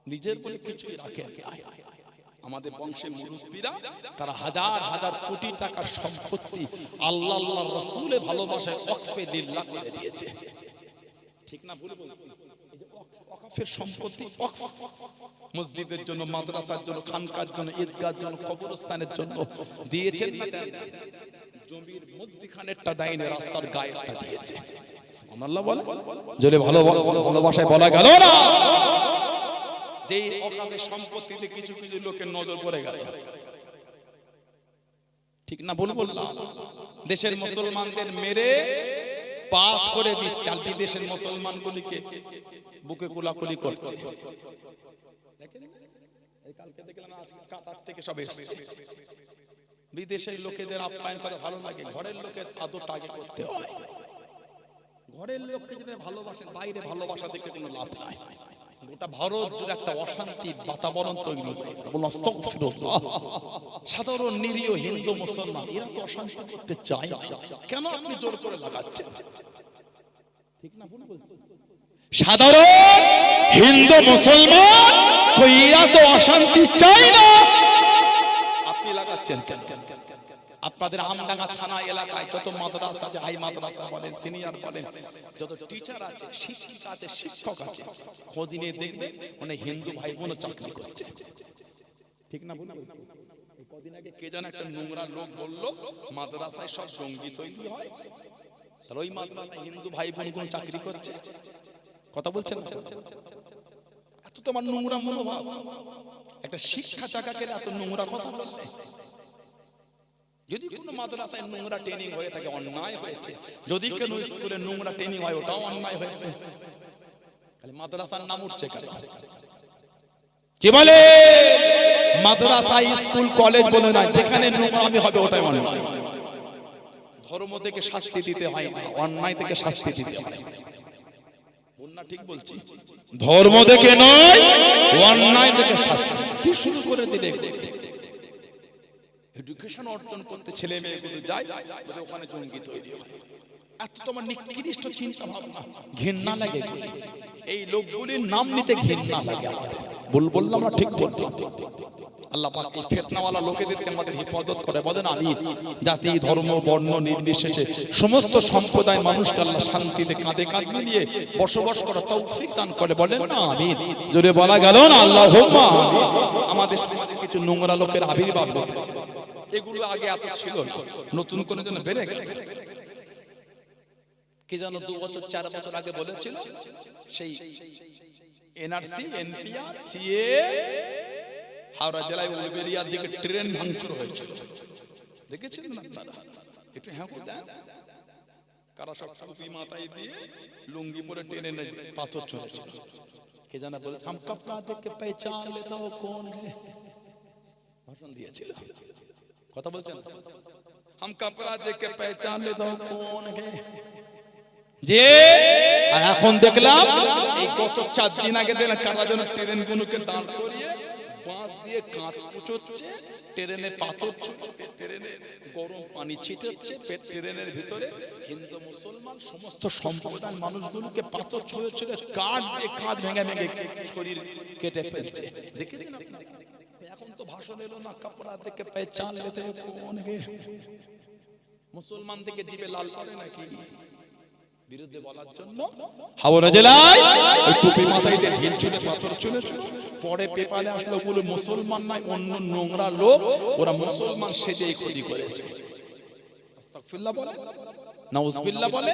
নিজের বলে কিছুই রাখেন না। আমাদের বংশের মুরব্বীরা তারা হাজার হাজার কোটি টাকার সম্পত্তি আল্লাহ আল্লাহর রাসূলের ভালোবাসায় ওয়াকফে লিল্লাহ করে দিয়েছে। ঠিক না ভুল বলছি? এই যে ওয়াকফের সম্পত্তি, ওয়াকফ মসজিদের জন্য, মাদ্রাসার জন্য, খানকার জন্য, ঈদগাহর জন্য, কবরস্থানের জন্য দিয়েছেন না? জমির মধ্যখানেরটা দেয়নি, রাস্তার গায়েরটা দিয়েছে। সুবহানাল্লাহ বলে জোরে ভালোবাসায় বলা গেল না? যেই ওয়াকফের সম্পত্তিতে কিছু কিছু লোকের নজর পড়ে গেল। ঠিক না ভুল বললাম? দেশের মুসলমানদের মেরে পাপ করে দিচ্ছে, আর বিদেশের মুসলমানগুলিকে বুকে কোলাকুলি করছে। দেখেন এই কালকে দেখলাম, আজকে কাতার থেকে সব এসেছে। বিদেশের লোকেদের আপ্যায়ন করে ভালো লাগে, ঘরের লোকের আদরটা আগে করতে হয়। ঘরের লোককে যদি ভালোবাসেন, বাইরে ভালোবাসা দেখে কোনো লাভ নাই। গোটা ভারত জুড়ে একটা অশান্তির বাতাবরণ তৈরি হয়ে গেল। বলুন আস্তাগফিরুল্লাহ। সাধারণ নিরীহ হিন্দু মুসলমান এরা তো অশান্তি করতে চায় না, কেন আপনি জোর করে লাগাচ্ছেন? ঠিক না ভুল বলছি? সাধারণ হিন্দু মুসলমান তো এরা তো অশান্তি চায় না, আপনি লাগাচ্ছেন কেন? আপনাদের আমডাঙ্গা থানা এলাকায় যত মাদ্রাসা আছে, হাই মাদ্রাসা বলেন, সিনিয়র বলেন, যত টিচার আছে, শিক্ষিকা আছে, শিক্ষক আছে, খোঁজ নিয়ে দেখবেন মানে হিন্দু ভাই বোনও চাকরি করছে। ঠিক না ভুল বলছি? এই কদিন আগে কে যেন একটা নোংরা লোক বলল মাদ্রাসায় সব জঙ্গি তৈরি হয়, তাহলে ওই মাদ্রাসায় হিন্দু ভাই বোন কোন চাকরি করছে? কথা বলছেন? এত তোমার নোংরা মনোভাব, একটা শিক্ষা জায়গাকে এত নোংরা কথা বললে। যদি কোনো মাদ্রাসায় নোংরা ট্রেনিং হয়ে থাকে অন্যায় হয়েছে, যদি কোনো স্কুলে নোংরা ট্রেনিং হয় ওটাও অন্যায় হয়েছে। তাহলে মাদ্রাসার নাম উঠছে কেন? কি বলে? মাদ্রাসা, স্কুল, কলেজ বলে না, যেখানে নোংরামি হবে ওটাই অন্যায়। ধর্ম থেকে শাস্তি দিতে হয় না, অন্যায় থেকে শাস্তি দিতে হয়। বন্যা ঠিক বলছি? ধর্ম থেকে নয়, অন্যায় থেকে শাস্তি। কি শুরু করে দিলে? এডুকেশন অর্জন করতে ছেলে মেয়েগুলো যায়, ওখানে জঙ্গি তৈরি হয়। এত তোমার নিকৃষ্ট চিন্তা ভাবনা, ঘৃণা লাগে। এই লোকগুলির নাম নিতে ঘৃণা লাগে আমাদের। বললাম না? ঠিক বললাম? আল্লাহ পাক এই ফিতনাওয়ালা লোকেদেরকে আমাদের হেফাজত করে। বলেন আমিন। জাতি, ধর্ম, বর্ণ নির্বিশেষে সমস্ত সম্প্রদায়ের মানুষকে আল্লাহ শান্তিতে কাঁধে কাঁধ মিলিয়ে বসবাস করার তৌফিক দান করে। বলেন না আমিন? জোরে বলা গেল না? আল্লাহুম্মা আমিন। আমাদের সমাজে কিছু নোংরা লোকের আবির্ভাব ঘটেছে, এগুলো আগে এত ছিল না, নতুন করে যেন বেড়ে গেল। কি জানো 2 বছর 4 বছর আগে বলেছিল সেই এনআরসি, এনপিআর, সিএ, হাওড়া জেলায় উলবেরিয়ার দিকে ট্রেন ভাঙচুর হয়েছিল। দেখেছেন না আপনারা? একটু হ্যাঁ দেন। কারা সব টুপি মাথায় দিয়ে লুঙ্গি পরে ট্রেনে পাথর ছুঁড়েছিল। কে জানা বলে হাম কপড়া দেখে পহচান লেতা হো কোন হ্যায়, ভাষণ দিয়েছিল। কথা বলছেন? হাম কপড়া দেখে পহচান লেতা হো কোন হ্যায়। যে আর এখন দেখলাম এই গত 4 দিন আগে দেখলাম কারা যেন ট্রেনগুলোকে দাঁড় করিয়ে বাঁশ দিয়ে কাঁচ কুচোচ্ছে, ট্রেনে পাথর ছুটছে, ট্রেনে গরম পানি ছিটাচ্ছে, ট্রেনের ভিতরে হিন্দু মুসলমান সমস্ত সম্প্রদায়ের মানুষগুলোকে পাথর ছুঁড়ে ছুঁড়ে কাঠ দিয়ে কাঁচ ভেঙে ভেঙে শরীর কেটে ফেলছে। দেখেছেন আপনারা? এখন তো ভাষণ এলো না, কাপড়া থেকে পেছান লেতে কোন গে, মুসলমান থেকে জিভে লাল করে নাকি বিরুদ্ধে বলার জন্য? হাওড়া জেলায় ওই টুপি মাথায় দিয়ে ঢিল ছুঁড়ে পাথর ছুঁড়ে পরে পেপারে আসলো বলে মুসলমান নাই, অন্য নোংরা লোক, ওরা মুসলমান সেজে ক্ষতি করেছে। আস্তাগফিরুল্লাহ বলে, নাউজুবিল্লাহ বলে।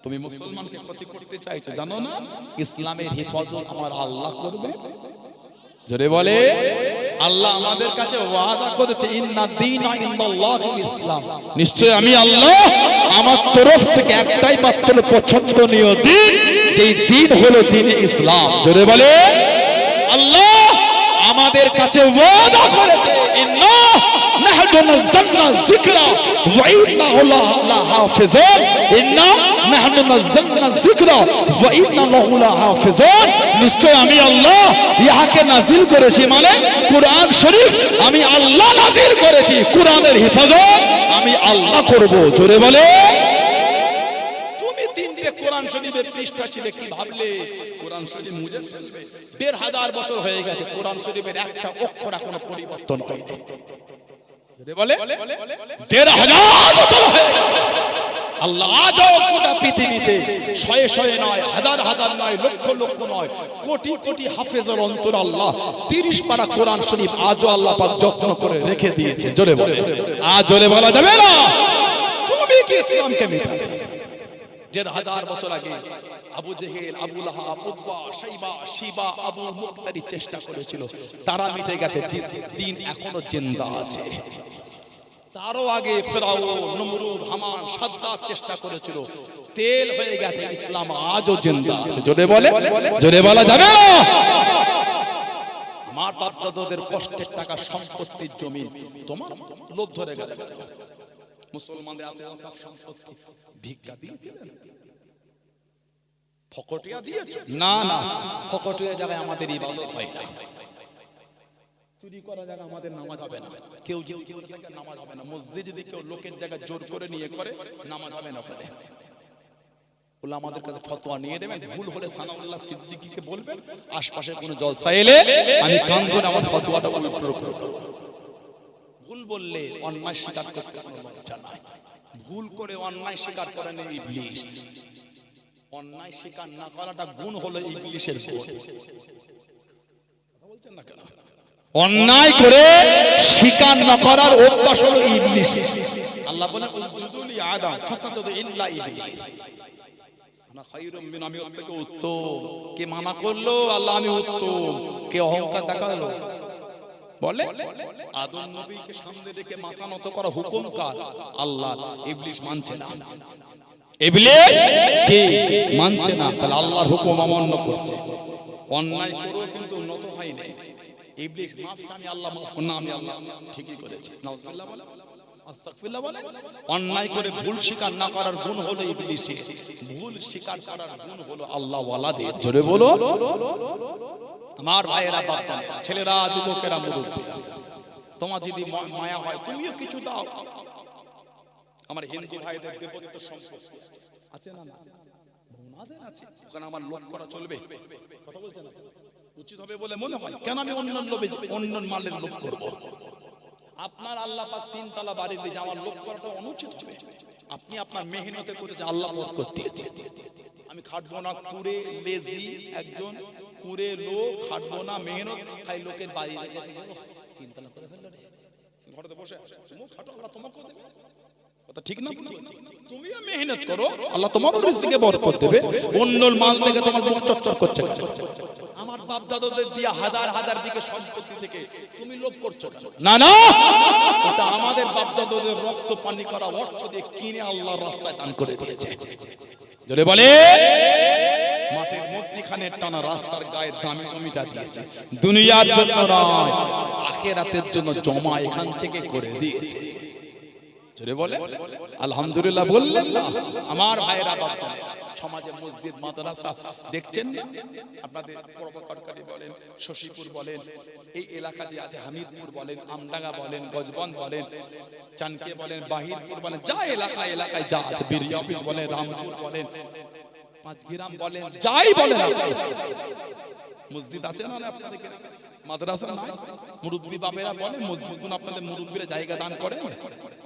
তুমি মুসলমানকে ক্ষতি করতে চাইছো, জানো না ইসলামের হেফাজত আমার আল্লাহ করবে? জোরে বলে। আল্লাহ আমাদের কাছে ওয়াদা করেছে ইন্না দীনা ইনদাল্লাহিল ইসলাম, নিশ্চয় আমি আল্লাহ আমার তরফ থেকে একটাই মাত্র পছন্দনীয় দিন, যেই দিন হলো দ্বীনে ইসলাম। জোরে বলে। আল্লাহ আমাদের কাছে ওয়াদা করেছে ইন্না নাহনু নাযালনা যিকরা ওয়া ইন্না লাহাফিজুন, ইন্না নাহনু নাযালনা যিকরা ওয়া ইন্না লাহু লাহাফিজুন, নিশ্চয় আমি আল্লাহ ইহাকে নাযিল করেছি, মানে কুরআন শরীফ আমি আল্লাহ নাযিল করেছি, কুরআনের হেফাজত আমি আল্লাহ করব। জোরে বলে। তুমি 3টে কোরআন শরীফের পৃষ্ঠা ছিল কি ভাবলে? কোরআন শরীফ মুছে ফেলবে। ১,৫০০ বছর হয়ে গেছে, কোরআন শরীফের একটা অক্ষর এখনো পরিবর্তন হয়নি। বলে ১,৫০০ বছর হয়ে গেছে। আল্লাহ আজও গোটা পৃথিবীতে শয়ে শয়ে নয়, হাজার হাজার নয়, লক্ষ লক্ষ নয়, কোটি কোটি হাফেজের অন্তর আল্লাহ ৩০ পারা কোরআন শরীফ আজও আল্লাহ পাক যত্ন করে রেখে দিয়েছে। জোরে বলে, আজ জোরে বলা যাবে না। তুমি কি ইসলামকে মিটাবে? ১,৫০০ বছর আগে আবু জেহেল, আবু লাহাব, উতবা, শাইবা, শিবা, আবু মুক্তারি চেষ্টা করেছিল, তারা মিটে গেছে, দিন এখনো জিন্দা আছে। তারও আগে ফেরাউন, নমরুদ, হামান, সাদ্দাত চেষ্টা করেছিল, তেল হয়ে গেছে, ইসলাম আজও জিন্দা আছে। জোরে বলে, জোরে বলা যাবে না। আমার বাপ দাদাদের কষ্টের টাকা, সম্পত্তির জমি তোমার লোভ ধরে গেল। মুসলমানদের এত সম্পত্তি ভিক্ষা দিয়েছিলেন? ফকটিয়া দিয়েছো? না না, ফকটিয়া জায়গায় আমাদের ইবাদত হয় না। চুরি করা জায়গা আমাদের নামাজ হবে না। কেউ যদি কেউ থাকে নামাজ হবে না। মসজিদে যদি কেউ লোকের জায়গা জোর করে নিয়ে করে, নামাজ হবে না ওখানে। ওলা আমাদের কাছে ফতোয়া নিয়ে দেবেন, ভুল হলে সানাউল্লাহ সিদ্দিকীকে বলবেন, আশপাশে কোনো জলসা এলে আমি কান ধরে আমার ফতোয়াটা উল্টো করে দেব। ভুল বললে অন্যায় স্বীকার করতে কোনো লজ্জা নাই। ভুল করে অন্যায় স্বীকার করেন ইবলিশ। অন্যায় স্বীকার না করাটা গুণ হলো ইবলিশের গুণ। কথা বলছেন না কেন? অন্যায় করে স্বীকার না করার অভ্যাস হলো ইবলিশের। আল্লাহ বলেন উসজুদু লি আদম ফাসাদাদু ইল্লা ইবলিস। আনা খায়রুম মিন, আমি ওর থেকে উত্তম। কে মানা করলো? আল্লাহ আমি উত্তম। কে অহংকার দেখালো? বলে আদম নবীকে সামনে রেখে মাথা নত করা হুকুম কার? আল্লাহ। ইবলিশ মানছে না। ইবলিশ কে মানছে না, তাহলে আল্লাহর হুকুম অমান্য করছে। অন্যায় করেও কিন্তু নত হয় না। ইবলিশ মাফ চাই, আমি আল্লাহ মাফ করনা, আমি আল্লাহ ঠিকই করেছি। নাউজুবিল্লাহ বলে, আস্তাগফিরুল্লাহ বলে। অন্যায় করে ভুল স্বীকার না করার গুণ হলো ইবলিশের, ভুল স্বীকার করার গুণ হলো আল্লাহ ওয়ালাদের। জোরে বলো। আমার ভাইয়েরা, বাচ্চারা, ছেলেরা, যুবকেরা, মুরব্বীরা, তোমার যদি মায়া হয় তুমিও কিছু দাও। আমার হিন্দু ভাইদের দেবত্ব সম্পত্তি আছে, আছে না? ওনাদের আছে, ওখানে আমার লোভ করা চলবে? কথা বলছেন না? উচিত হবে বলে মনে হয়? কেন আমি অন্য লোভে, অন্য মালের লোভ করব? আপনার আল্লাহ পাক ৩ তলা বাড়ি দিয়েছে, আমার লোভ করাটা অনুচিত হবে? আপনি আপনার মেহনতে করেছে, আল্লাহ বরকত দিয়েছে। আমি খাটবো না, কুড়ে লেজি একজন কুড়ে লোক, খাটবো না, মেহনত খাই, লোকের বাড়ি রেখে থেকে ৩ তলা করে ফেললো রে, ঘরেতে বসে আছে, তুমি খাটো, আল্লাহ তোমাকেও দেবে। কথা ঠিক না? তুমিও মেহনত করো, আল্লাহ তোমারও রিজিকে বরকত দেবে। অন্যর মাল থেকে তোমার মুখ চচ্চর করছে কেন? আমার বাপ দাদাদের দিয়া হাজার হাজার বিঘে সম্পত্তি থেকে তুমি লোভ করছো কেন? না না, ওটা আমাদের বাপ দাদাদের রক্ত পানি করা অর্থ দিয়ে কিনে আল্লাহর রাস্তায় দান করে দিয়েছে। জোরে বলে, মাটির মধ্যখানের টানা রাস্তার গায়ে দামি জমিটা দিয়েছে, দুনিয়ার জন্য নয়, আখিরাতের জন্য জমা এখান থেকে করে দিয়েছে। জোরে বলে আলহামদুলিল্লাহ বললেন না? আমার ভাইয়েরা, বাচ্চারা, সমাজে মসজিদ, মাদ্রাসা দেখছেন না? আপনাদের প্রভাকরকারী বলেন, শশীপুর বলেন, এই এলাকা যে আছে, হামিদপুর বলেন, আমডাঙ্গা বলেন, গজবন বলেন, চানকে বলেন, বাহিরপুর বলেন, যা এলাকায় এলাকায় যা আছে, বিরিয়া অফিস বলেন, রামপুর বলেন, পাঁচগ্রাম বলেন, যাই বলেন, মসজিদ আছে না আপনাদের? মাদ্রাসা নাই? মুরব্বী বাবেরা বলেন, মসজিদগুলো আপনাদের মুরব্বীরা জায়গা দান করেন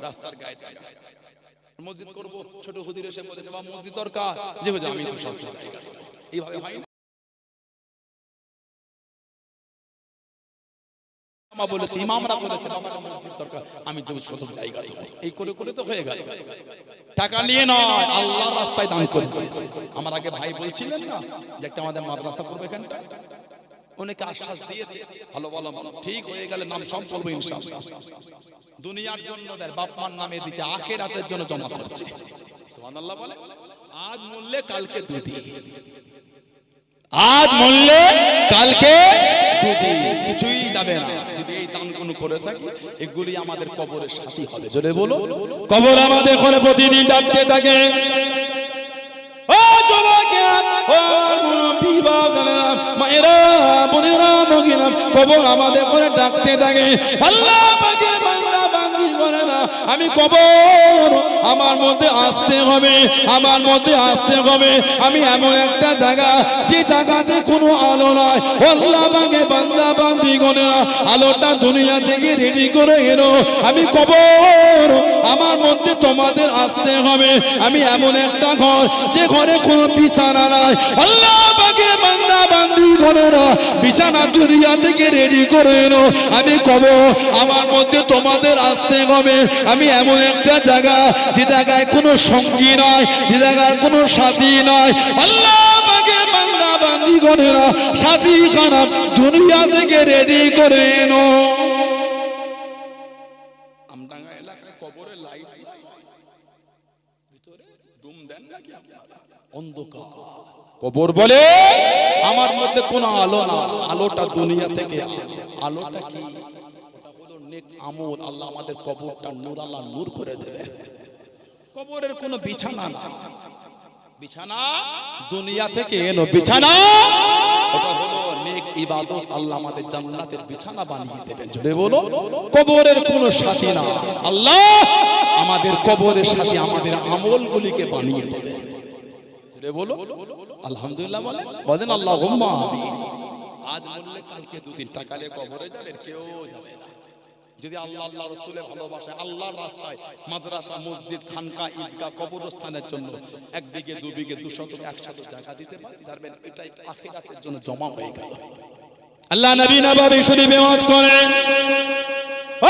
রাস্তার গায়ে জায়গা। মসজিদ করবো, ছোট হুজুর এসে বলেছে বা মসজিদ দরকার, যে হুজুর আমি তো সব জায়গা দেবো, এইভাবে হয় না? বলেছে, ইমামরা বলেছে বাবার মসজিদ দরকার, আমি তো শত জায়গা দেবো, এই করে করে তো হয়ে গেল। টাকা নিয়ে নয়, আল্লাহর রাস্তায় দান করে দিয়েছে। আমার আগে ভাই বলছিলেন না যে একটা আমাদের মাদ্রাসা করবে এখানটা, অনেকে আশ্বাস দিয়েছে, ভালো ভালো ঠিক হয়ে গেলে নাম সব বলবো ইনশাআল্লাহ। দুনিয়ার জন্য দেয়, বাপ মার নামে দিচ্ছে, আখিরাতের জন্য জমা করছে। সুবহানাল্লাহ বলে। আজ মরলে কালকে দুদিন, আজ মরলে কালকে দুদিন, কিছুই যাবে না। যদি এই দানগুলো করে থাকি, এগুলি আমাদের কবরের সাথী হবে। জোরে বলো, কবর আমাদের করে প্রতিদিন ডাকতে থাকে। ও যুবকেরা, ও মুরব্বি বাবারা, মায়েরা, বোনেরা, মহিলা, কবর আমাদের করে ডাকতে থাকে। আল্লাহ পাকের বান্দা বান্দি বান্দি করে না, আমি কবর আমার মধ্যে আসতে হবে, আমার মধ্যে আসতে হবে। আমি এমন একটা জায়গা, যে জায়গাতে কোনো আলো নাই, আল্লাহ পাকের বান্দা বান্দি করে না, আলোটা দুনিয়া থেকে রেডি করে এলো। আমি কবর আমার মধ্যে তোমাদের আসতে হবে। আমি এমন একটা ঘর, যে ঘরে কোনো বিছানা নাই, আল্লাহ পাকের বান্দা বান্দি করে না, বিছানা দুনিয়া থেকে রেডি করে এলো। আমি কবর আমার মধ্যে তোমাদের আসতে হবে। আমি এমন একটা জায়গা, যে জায়গায় কোনো সঙ্গী নয়, যে জায়গায় কোনো সাথী নয়, আল্লাহ পাকের বান্দা বান্দি করে না, সাথী খানা দুনিয়া থেকে রেডি করে এলো। আমডাঙ্গা এলাকায় কবরের লাইট ভিতরে ডুম দেন নাকি আপনারা? অন্ধকার কবর বলে আমার মধ্যে কোনো আলো না, আলোটা দুনিয়া থেকে। আলোটা কি? ওটা হলো নেক আমল। আল্লাহ আমাদের কবরটা নূর, আল্লাহ নূর করে দেবে। কবরের কোনো বিছানা না, বিছানা দুনিয়া থেকে এলো। বিছানা ওটা হলো নেক ইবাদত। আল্লাহ আমাদের জান্নাতের বিছানা বানিয়ে দেবেন। জোরে বলো। কবরের কোনো সাথী না, আল্লাহ আমাদের কবরের সাথী আমাদের আমলগুলিকে বানিয়ে দেবেন। জোরে বলো আলহামদুলিল্লাহ। বলেন বলেন আল্লাহুম্মা আমিন। আজ বললে কালকে দুদিন টাকালে কবরে যাবেন, কেউ যাবে না। যদি আল্লাহ আল্লাহ রাসূলের ভালোবাসায় আল্লাহর রাস্তায় মাদ্রাসা, মসজিদ, খানকা, ঈদগাহ, কবরস্থানের জন্য 1 বিঘে 2 বিঘে 200 100 জায়গা দিতে পারেন, যাবেন এটাই আখিরাতের জন্য জমা হয়ে গেল। আল্লাহ নবী নববী শরীফে ওয়াজ করেন,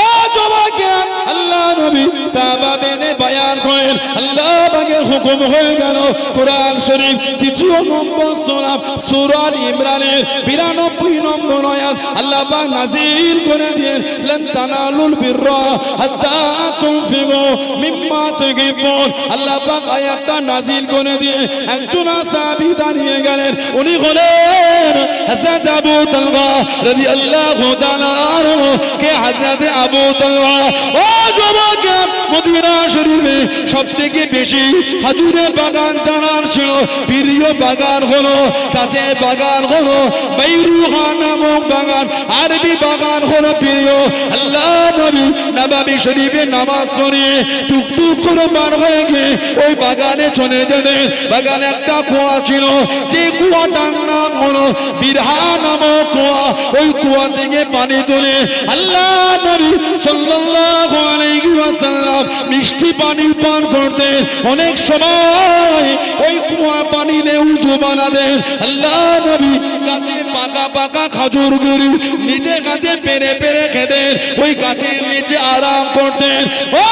ও যুবকেরা, আল্লাহ নবী সাহাবাদেরকে বয়ান করেন, আল্লাহ পাকের হুকুম হয়ে গেল। কোরআন শরীফ 3 নম্বর সূরা সূরা আল ইমরানের 92 নম্বর আয়াত আল্লাহ পাক নাযিল করে দিয়েন, লান তানালুল বিররা হাত্তা তুনফিকু মিম্মা তুহিব্বুন। আল্লাহ পাক আয়াতটা নাযিল করে দিয়ে একজন সাহাবী দাঁড়িয়ে গেলেন। উনি হলেন হযরত আবু তালহা রাদিয়াল্লাহু তাআলা আনহু। কে হযরত আবু তালহা? ও যুবক, মদিনা শরীফে সবথেকে বেশি খেজুরের বাগান জানার ছিল। প্রিয় বাগান হলো, কাছে বাগান হলো বাইরুহা নামক বাগান, আরবি বাগান হলো প্রিয়। আল্লাহ নবী নববী শরীফে নামাজ পড়িয়ে টুকটুক করে বার হয়ে গিয়ে ওই বাগানে চলে যেতেন। বাগানে একটা কুয়া ছিল, যে কুয়াটার নাম হলো বিরহা নামক কুয়া। ওই কুয়া থেকে পানি তুলে আল্লাহ নবী সাল্লাল্লাহু আলাইহি ওয়াসাল্লাম মিষ্টি পানি পান করতেন। অনেক সময় ওই কুয়া পানি নিয়ে উযু বানাতেন। আল্লাহ নবী গাছের পাকা পাকা খাজুরগুলি নিজে হাতে পেরে পেরে খেতেন, ওই গাছের নিচে আরাম করতেন। ও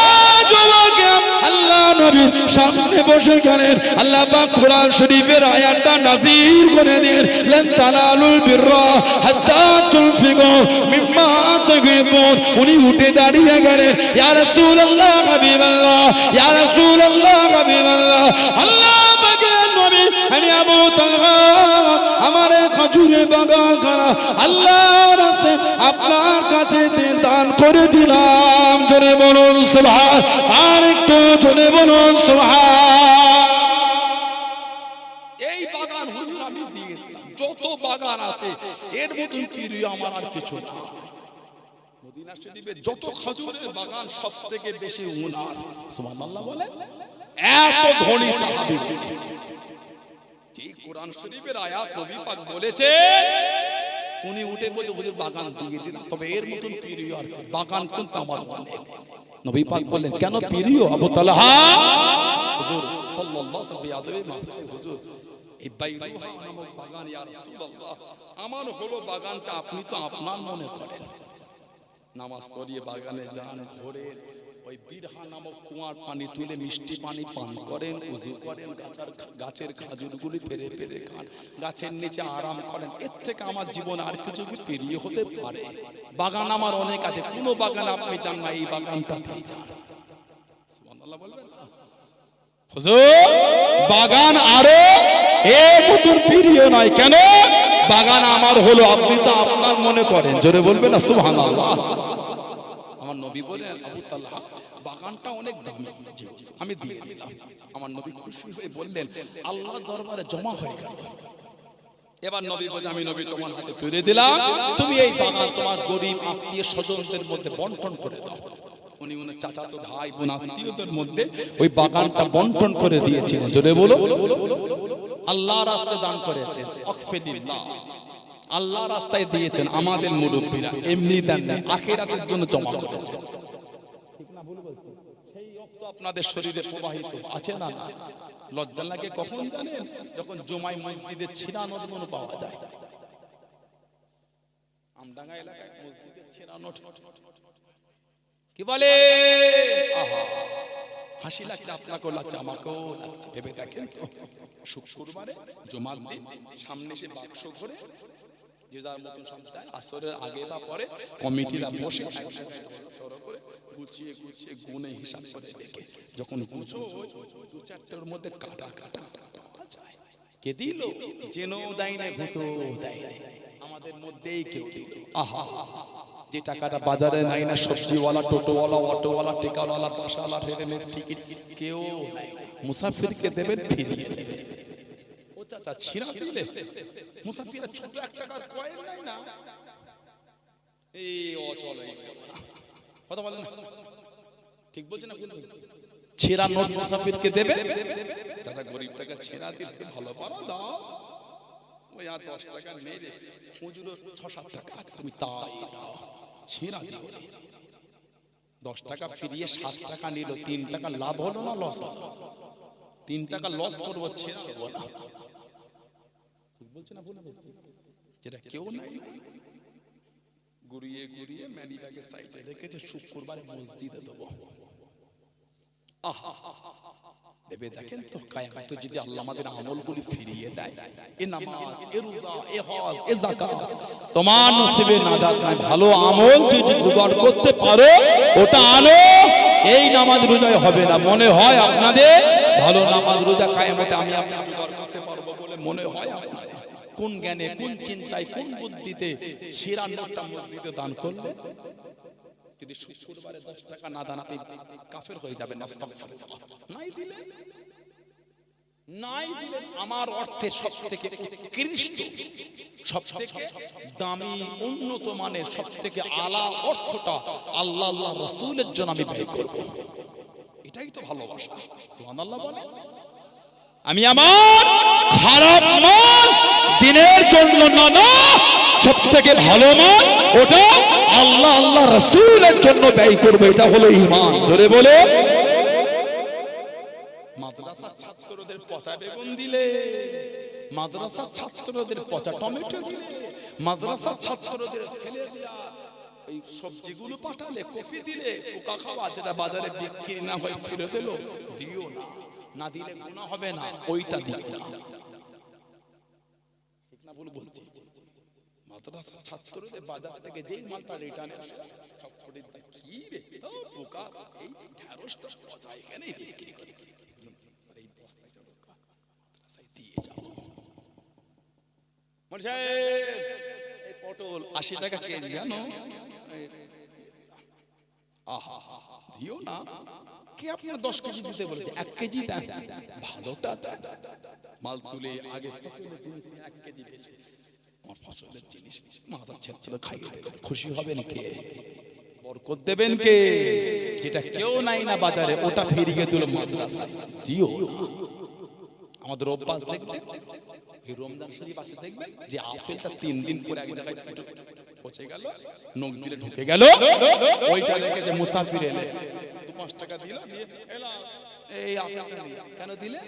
যুবক, আল্লাহ নবী সামনে বসে গেলেন। আল্লাহ পাক কোরআন শরীফের আয়াতটা নাযিল করে দিলেন, লান তানালুল বিররা হাত্তা তুনফিকু মিম্মা তুহিব্বুন। উনি উঠে দাঁড়িয়ে গেলেন, ইয়া রাসূলুল্লাহ হাবিবাল্লাহ, ইয়া রাসূলুল্লাহ হাবিবাল্লাহ। আল্লাহ পাকের নবী, আমি আবু তালহা আমার খেজুরের বাগান খানা আল্লাহর রাস্তায় আপনার কাছে দান করে দিলাম। জোরে বলুন সুবহান। আর একটু জোরে বলুন সুবহান। এই বাগান হুজুর আমি দিয়ে দিলাম। যত বাগান আছে এর মতন প্রিয় আমার আর কিছু না। মদিনা শরীফে যত খেজুরের বাগান সবথেকে বেশি উনার। সুবহানাল্লাহ বলে। এত ধনী সাহাবী, যে কোরআন শরীফের আয়াত নবী পাক বলেছে, উনি উঠে বলছে হুজুর বাগান দিয়ে দিলাম, তবে এর মতন প্রিয় আর কি বাগান কিন্তু আমার মনে। নবী পাক বললেন, কেন প্রিয় আবু তালহা? হুজুর সাল্লাল্লাহু আলাইহি ওয়াসাল্লাম, হুজুর এই বাইরুহা নামক বাগান, ইয়া রাসূলুল্লাহ আমার হলো বাগানটা, আপনি তো আপনার মনে করেন। নামাজ পড়িয়ে বাগানে যান, ঘোরেন, ওই বিরহা নামক কুয়ার পানি তুলে মিষ্টি পানি পান করেন, উযু করেন, গাছের খাজুরগুলি পেরে পেরে খান, গাছের নিচে আরাম করেন। এর থেকে আমার জীবন আর কিছু কি প্রিয় হতে পারে? বাগান আমার অনেক আছে, কোন বাগানে আপনি যান না, এই বাগানটাতেই যান। সুবহানাল্লাহ বলবেন না? হুজুর বাগান আরো এর মতন প্রিয় নয়। কেন? বাগান আমার হলো, আপনি তো আপনার মনে করেন। জোরে বলবেন না সুবহানাল্লাহ। আমার নবী বলেন, আবু তালহা বাগানটা অনেক দামি, আমি দিয়ে দিলাম। আমার নবী খুশি হয়ে বললেন, আল্লাহর দরবারে জমা হয়ে গেল। এবার নবী বলে, আমি নবী তোমার হাতে তুলে দিলাম, তুমি এই বাগান তোমার গরিব আত্মীয় স্বজনদের মধ্যে বন্টন করে দাও। উনি ওনার চাচাতো ভাই বোন আত্মীয়দের মধ্যে ওই বাগানটা বন্টন করে দিয়েছিলেন। জোরে বলো, আল্লাহর রাস্তায় দান করেছেন, আকফিলিল্লাহ, আল্লাহ রাস্তায় দিয়েছেন। আমাদের মুরব্বীরা এমনি দেন না, আখিরাতের জন্য জমা করেছেন। ঠিক না ভুল বলছি? সেই রক্ত আপনাদের শরীরে প্রবাহিত আছে না? না। লজ্জা লাগে কখন জানেন? যখন জুমাই মসজিদে ছিনা নোট পাওয়া যায়। আমডাঙ্গা এলাকায় মসজিদে ছিনা নোট কি বলে, আহা, হাসি লাগছে, আপনাকেও লাগছে, আমাকেও লাগছে। ভেবে দেখেন তো, শুক্রবারে জুমার দিন সামনে সে বাক্স ঘরে যে যার মতন সন্তান আসরের আগে বা পরে কমিটিরা বসে করে গুছিয়ে গুছিয়ে গুনে হিসাব করে দেখে যখন গুছো দু চারটার মধ্যে কাটা কাটা পাওয়া যায়। কে দিল? যেন দেয় না, ভূতো দেয় না, আমাদের মধ্যেই কেউ দিল। আহা, যে টাকাটা বাজারে নাই না, সবজিওয়ালা, টোটোওয়ালা, অটোওয়ালা, টেকাওয়ালা, বাসাওয়ালা, ট্রেনের টিকিট কেউ নাই, মুসাফিরকে দেবেন, ফিরিয়ে দেবে। ও চাচা ছিঁড়া দিলে মুসাফিরা ছোট 1 টাকার কয়েন নাই না, এই অচল হয়ে গেল না। কথা বলেন না, ঠিক বলছেন না? ছেঁড়া নোট মুসাফিরকে দেবে। চাচা গরিব টাকা ছেঁড়া দিলে ভালো পারো দাও, ওই আর 10 টাকা নেই রে, খুচরো 6-7 টাকা তুমি তাই দাও, ছেঁড়া দিও। 10 টাকা ফিরিয়ে 7 টাকা নিল, 3 টাকা লাভ হলো না লস হলো? 3 টাকা লস করবো, ছেঁড়া দেবো না। ঠিক বলছে না ভুল বলছি? যেটা কেউ নাই, ঘুরিয়ে ঘুরিয়ে ম্যানি ব্যাগের সাইডে রেখেছে, শুক্রবারে মসজিদে দেবো। আহা, ভেবে দেখেন তো, কায়ামত যদি আল্লাহ আমাদের আমলগুলি ফিরিয়ে দেয়, এ নামাজ, এ রোজা, এ হজ, এ যাকাত, তোমার নসিবে নাজাত নাই। ভালো আমল যদি জোগাড় করতে পারো ওটা আনো, এই নামাজ রোজায় হবে না। মনে হয় আপনাদের ভালো নামাজ রোজা কায়ামতে আমি আপনি জোগাড় করতে পারবো বলে মনে হয় আপনাদের? কোন জ্ঞানে, কোন চিন্তায়, কোন বুদ্ধিতে ছেঁড়া নোটটা মসজিদে দান করলে? যদি শুক্রবারে 10 টাকা না দান, আপনি কাফের হয়ে যাবেন। নাই দিলেন, নাই দিলেন। আমার অর্থে সবথেকে উৎকৃষ্ট, সবথেকে দামি, উন্নত মানের, সবথেকে আলা অর্থটা আল্লাহ আল্লাহ রাসূলের জন্য আমি ব্যয় করব। এটাই তো ভালোবাসা। সুবহানাল্লাহ বলেন। আমি আমার খারাপ মান দিনের জন্য না, সবথেকে ভালো মান ওটা আল্লাহ আল্লাহ রাসূলের জন্য ব্যয় করব। এটা হলো ঈমান। জোরে বলে। মাদ্রাসার ছাত্রদের পচা বেগুন দিলে, মাদ্রাসার ছাত্রদের পচা টমেটো দিলে, মাদ্রাসার ছাত্রদের ফেলে দেয়া এই সবজিগুলো পাঠালে, কফি দিলে, পোকা খাওয়া যেটা বাজারে বিক্রি না হয় ফেরত এলো, দিও না। না দিলে গুনাহ হবে না, ওইটা দিও না। ঠিক না ভুল বলছি? মাদ্রাসার ছাত্রদের বাজার থেকে যেই মালটা রিটার্ন আসে, সব খরিদ্দার কি রে, ও পোকা, এই ঢেঁড়সটা পচা, এখানেই বিক্রি করে, এই বস্তায় চলো মাদ্রাসায় দিয়ে যাবো। মনে এই পটল 80 টাকা কেজি, জানো? আহা, দিও না। কে আপনার 10 কেজি দিতে বলেছে? 1 কেজি দেন, ভালোটা দেন। মাল তুলে আগে ফসলের জিনিস 1 কেজি দিয়েছে, আমার ফসলের জিনিস মাজার ছেলে খাইয়ে দেবেন, খুশি হবেন কে? বরকত দেবেন কে? যেটা কেউ নাই না বাজারে, ওটা ফিরিয়ে দিল মাদ্রাসায়, দিও না। আমাদের অভ্যাস দেখবেন, এই রমজান শরীফ আসে দেখবেন যে আপেলটা 3 দিন পরে এক জায়গায় পচে গেল, নখ দিলে ঢুকে গেল, ওইটা রেখে যে মুসাফির এলে 5 টাকা দিল, দিয়ে এলাম এই আপেলটা নিয়ে। কেন দিলে?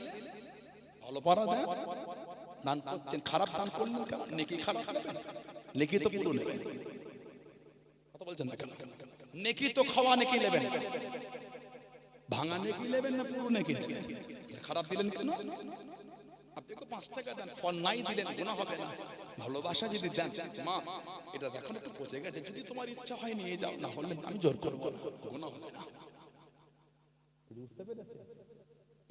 ভালো পারা দেন, দান করছেন। খারাপ দান করলেন কেন? নেকি খারাপ নেবেন? নেকি তো পুরো নেবেন। কথা বলছেন না কেন? নেকি তো খাওয়া নেকি নেবেন, ভাঙা নেকি নেবেন না পুরো নেকি নেবেন? খারাপ দিলেন কেন? আপনি তো 5 টাকা দেন, ফল নাই দিলেন, গুনাহ হবে না। ভালোবাসা যদি দেন, মা এটা দেখো একটু পচে গেছে, যদি তোমার ইচ্ছা হয় নিয়ে যাও, না হলে আমি জোর করবো না, গুনাহ হবে না। বুঝতে পেরেছেন?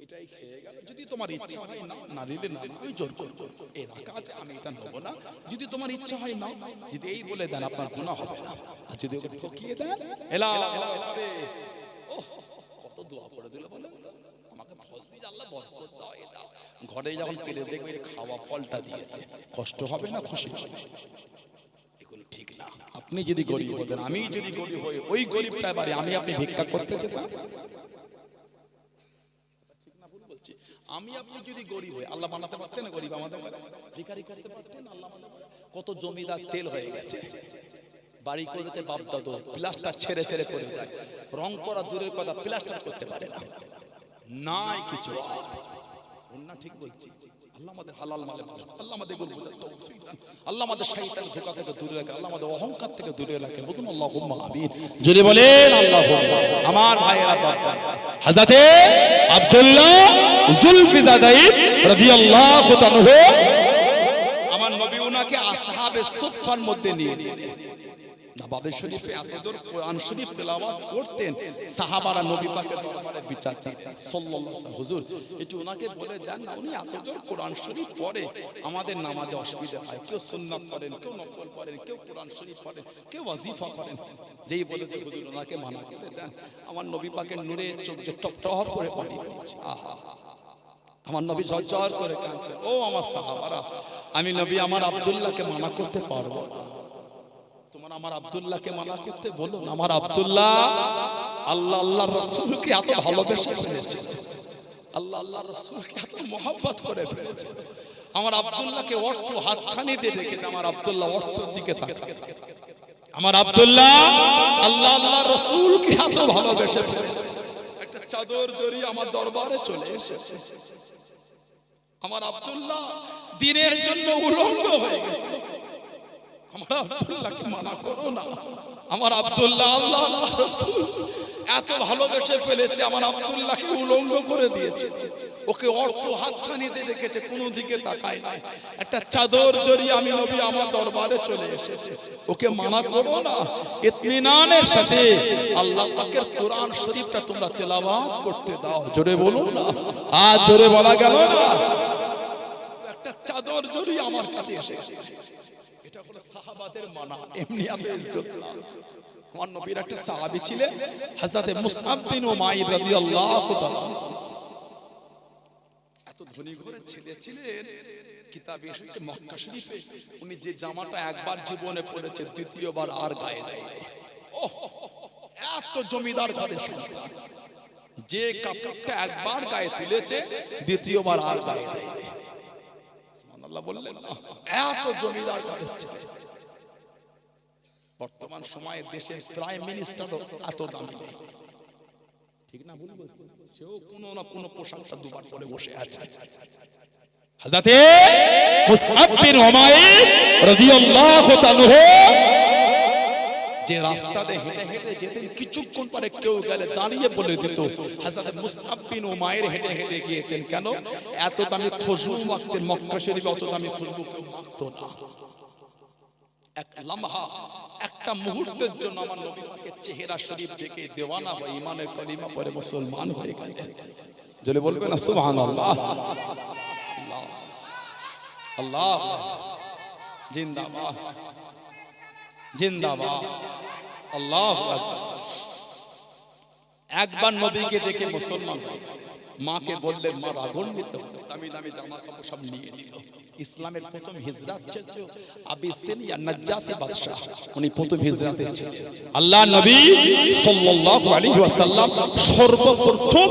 এটাই খেয়ে গেল, যদি তোমার ইচ্ছা হয় না, না দিলে না, আমি জোর করবো। এই রাখা আছে, আমি এটা নেবো না, যদি তোমার ইচ্ছা হয় না, যদি এই বলে দেন, আপনার গুনাহ হবে না। আর যদি ওকে ঠকিয়ে দেন, এলা খাবে, ওহ কত দোয়া করে দিল বলেন তো, আমাকে ফল দিয়ে আল্লাহ বরকত দাও, এ দাও। ঘরে যখন কেটে দেখবে খাওয়া ফলটা দিয়েছে, কষ্ট হবে না খুশি হবে? এগুলো ঠিক না। আপনি আপনি যদি গরিব হতেন, আমি যদি গরিব হই, ওই গরিবটা বাড়ি আমি আপনি ভিক্ষা করতে যেতাম? আমি আপনি যদি গরিব হই, আল্লাহ বানাতে পারতেন গরিব আমাদের ভিখারি করতে পারতেন? আল্লাহ কত জমিদার তেল হয়ে গেছে, বাড়ি করতে বাপ দাদু প্লাস্টার ছেড়ে ছেড়ে পড়ে যায়, রং করা দূরের কথা প্লাস্টার করতে পারে না, নাই কিছু না। ঠিক বলছি? আল্লাহ আমাদের হালাল মালে ভালো, আল্লাহ আমাদের গুলবুদের তৌফিক দান, আল্লাহ আমাদের শয়তানের ধোঁকা থেকে দূরে রাখে, আল্লাহ আমাদের অহংকার থেকে দূরে রাখে। বলুন আল্লাহুম্মা আমিন। যদি বলেন আল্লাহুম্মা। আমার ভাইয়েরা বাপদাদা হযরতে আব্দুল্লাহ যুলফিজাদাই রাদিয়াল্লাহু তাআলা, আমার নবী ওনাকে আসহাবে সুফফার মধ্যে নিয়ে নিলেন। নবাবে শরীফে এতদূর কোরআন শরীফ তেলাওয়াত করতেন, সাহাবারা নবী পাকের দরবারে বিচার দিতেন সাল্লাল্লাহু আলাইহি ওয়াসাল্লাম। হুজুর একটু ওনাকে বলে দেন না, উনি এতদূর কোরআন শরীফ পড়ে, আমাদের নামাজে অসুবিধা হয়, কেউ সুন্নাত পড়েন, কেউ নফল পড়েন, কেউ কোরআন শরীফ পড়েন, কেউ ওয়াজিফা করেন। যেই বলে যে হুজুর ওনাকে মানা করে দেন, আমার নবী পাকের নূরে চোখ যে টপ টপ করে পানি পড়ছে, আহা, আমার নবী ঝরঝর করে কাঁদছেন। ও আমার সাহাবারা, আমি নবী আমার আব্দুল্লাহকে মানা করতে পারবো না, তোমার আমার আব্দুল্লাহকে মানা করতে বলো না। আমার আব্দুল্লাহ আল্লাহ আল্লাহ রাসূলকে এত ভালোবেসে ফেলেছে, আল্লাহ আল্লাহ রাসূলকে এত মহব্বত করে ফেলেছে, আমার আব্দুল্লাহকে অর্থ হাতছানি দিয়ে রেখেছে। আমার আব্দুল্লাহ অর্থের দিকে তাকায়, আমার আব্দুল্লাহ আল্লাহ আল্লাহ রাসূলকে এত ভালোবেসে ফেলেছে, একটা চাদর জড়িয়ে আমার দরবারে চলে এসেছে। আমার আব্দুল্লাহ দিনের জন্য উলঙ্গ হয়ে গেছে, আমার আব্দুল্লাহকে মানা করো না। আমার আব্দুল্লাহ আল্লাহ আল্লাহ রাসূল এত ভালোবেসে ফেলেছে, আমার আব্দুল্লাহকে উলঙ্গ করে দিয়েছে, ওকে অর্থ হাতছানি দিয়ে রেখেছে, কোনো দিকে তাকায় না, একটা চাদর জড়িয়ে আমি নবী আমার দরবারে চলে এসেছে, ওকে মানা করো না। ইতমিনানের সাথে আল্লাহ পাকের কোরআন শরীফটা তোমরা তেলাওয়াত করতে দাও। জোরে বলুন না, আজ জোরে বলা গেল না। একটা চাদর জড়িয়ে আমার কাছে এসেছে, এটা হলো সাহাবাদের মানা, এমনি আপনাদের ইজ্জত না। আমার নবীর একটা সাহাবী ছিলেন হযরত মুসআব বিন উমাইর রাদিয়াল্লাহু তাআলা, এত ধনী ঘরের ছেলে ছিলেন। কিতাবে এসেছে মক্কা শরীফে উনি যে জামাটা একবার জীবনে পরেছে, দ্বিতীয়বার আর গায়ে দেয়নি। ওহ, এত জমিদার ঘরের সন্তান, যে কাপড়টা একবার গায়ে তুলেছে, দ্বিতীয়বার আর গায়ে দেয়নি। সুবহানাল্লাহ বললেন না, এত জমিদার ঘরের ছেলে। বর্তমান সময়ে দেশের প্রাইম মিনিস্টারও এত দামি নেই, ঠিক না? ভুল বলছি? সেও কোনো না কোনো পোশাকটা দুবার পরে বসে আছে। হযরতে মুসআব বিন উমাইর রাদিয়াল্লাহু তাআলা যে রাস্তাতে হেঁটে হেঁটে যেতেন, কিছুক্ষণ পরে কেউ গেলে দাঁড়িয়ে বলে দিত হযরত মুসআব বিন উমাইর হেঁটে হেঁটে গিয়েছেন। কেন? এত দামি খুশবু মাখতেন, মক্কা শরীফে অত দামি খুশবু কেউ মাখতো না। এক লম্হা, একটা মুহূর্তের জন্য আমার নবী পাকের চেহারা শরীফ দেখে দেওয়ানা হয়ে ঈমানের কলিমা পড়ে মুসলমান হয়ে গেলেন। জোরে বলবেন না সুবহানাল্লাহ। আল্লাহ আল্লাহ, জিন্দাবাদ জিন্দাবাদ, আল্লাহু আকবার। একবার নবীকে দেখে মুসলমান হয়ে গেলেন। মাকে বললেন, মা রাগান্বিত হলো, দামি দামি জামা কাপড় সব নিয়ে নিল। ইসলামের প্রথম হিজরত ছিল আবিসিনিয়া নাজ্জাসী বাদশা, উনি প্রথম হিজরতে ছিলেন। আল্লাহ নবী সাল্লাল্লাহু আলাইহি ওয়াসাল্লাম সর্বপ্রথম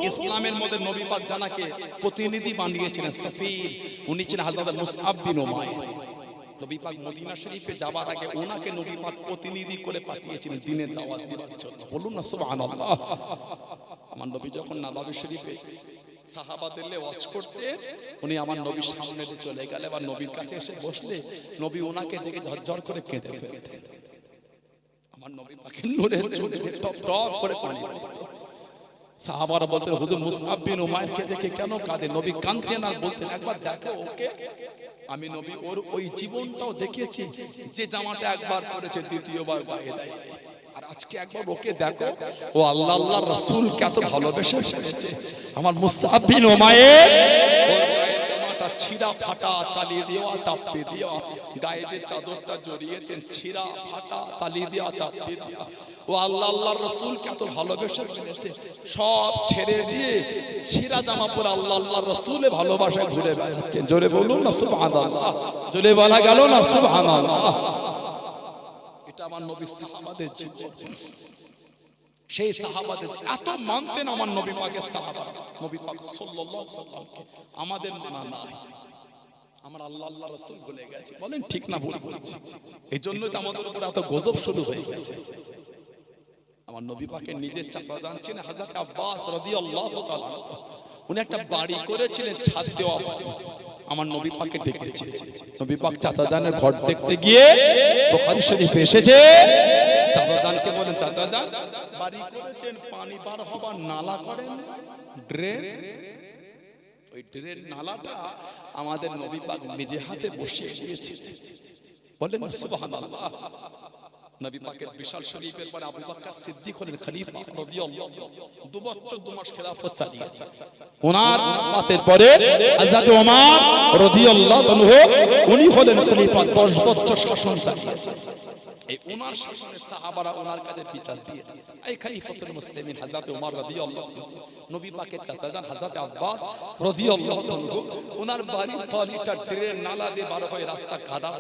ইসলামের মধ্যে নবী পাক জানাকে প্রতিনিধি বানিয়েছিলেন সফীর, উনি ছিলেন হযরত মুসআব বিন উমাইর। নবী পাক মদিনা শরীফে যাবার আগে ওনাকে নবী পাক প্রতিনিধি করে পাঠিয়েছিলেন দ্বীনের দাওয়াত দেওয়ার জন্য। বলুন না সুবহানাল্লাহ। আমার নবী যখন নবাবী শরীফে সাহাবাদের ওয়াজ করতে, উনি আমার নবীর সামনে দিয়ে চলে গেলে, আবার নবীর কাছে এসে বসলে নবী ওনাকে দেখে ঝরঝর করে কেঁদে ফেলতেন। আমার নবী পাকের নূরের চোখ দিয়ে টপ টপ করে পানি পড়তো। সাহাবারা বলতেন, হুজুর মুসআব বিন উমাইরকে দেখে কেন কাঁদে? নবী কাঁদতেন আর বলতেন, একবার দেখো ওকে। আমি নবী ওর ওই জীবনটাও দেখেছি, যে জামাটা একবার পরেছে দ্বিতীয়বার গায়ে দেয়। আর আজকে একবার ওকে দেখো, ও আল্লাহ আল্লাহ রাসূলকে এত ভালোবেসে ফেলেছে। আমার মুসআব বিন উমাইর ওর গায়ের জামাটা ছিঁড়া ফাটা, তালি দেওয়া, তাপ্পে দেওয়া, গায়ে যে চাদরটা জড়িয়েছেন ছিঁড়া ফাটা, তালি দেওয়া, তাপ্পে দেওয়া। ও আল্লাহ আল্লাহ রাসূলকে এত ভালোবেসে ফেলেছে, সব ছেড়ে দিয়ে ছিঁড়া জামা পরে আল্লাহ আল্লাহ রাসূলের ভালোবাসায় ঘুরে বেড়াচ্ছেন। জোরে বলুন না সুবহানাল্লাহ। জোরে বলা গেল না সুবহানাল্লাহ। এটা আমার নবী সাহাবাদের জীবন। সেই সাহাবাদের এত মানতেন আমার নবী পাকের সাহাবারা, নবী পাক সাল্লাল্লাহু আলাইহি ওয়াসাল্লামকে। আমাদের মানা নাই, আমরা আল্লাহ আল্লাহ রাসূল ভুলে গেছি। বলেন ঠিক না ভুল বলছি? এই জন্যই তো আমাদের উপর এত গজব শুরু হয়ে গেছে। আমার নবী পাকের নিজের চাচা জানছেন হযরত আব্বাস রাদিয়াল্লাহু তাআলা, উনি একটা বাড়ি করেছিলেন, ছাদ দেওয়া বাড়ি। আমার নবী পাককে ডেকেছিলেন, নবী পাক চাচা জানের ঘর দেখতে গিয়ে বুখারী শরীফে এসেছে, চাচা জানকে বলেন চাচা জান বাড়ি করেছেন, পানি বার হবার নালা করেন ড্রেন, ওই ড্রেন নালাটা আমাদের নবী পাক নিজে হাতে বসিয়ে দিয়েছিলেন। বলেন না সুবহানাল্লাহ। নবী পাকের বিশাল শরীফের পরে আবু বকর সিদ্দিক হলেন খলিফা রাদিয়াল্লাহু আনহু। 2 বছর 2 মাস খেলাফত চালিয়েছেন। ওনার ওয়াফাতের পরে হযরত ওমর রাদিয়াল্লাহু আনহু উনি হলেন খলিফা, 10 বছর শাসন চালিয়েছেন। এই ওনার শাসনের সাহাবারা ওনার কাছে বিচার দিয়েছেন। এই খলিফাতুল মুসলিমিন হযরত ওমর রাদিয়াল্লাহু আনহু, নবী পাকের চাচা যান হযরত আব্বাস রাদিয়াল্লাহু আনহু, ওনার বাড়ির পানিটা ড্রেন নালা দিয়ে বার হয়ে রাস্তা কাদা,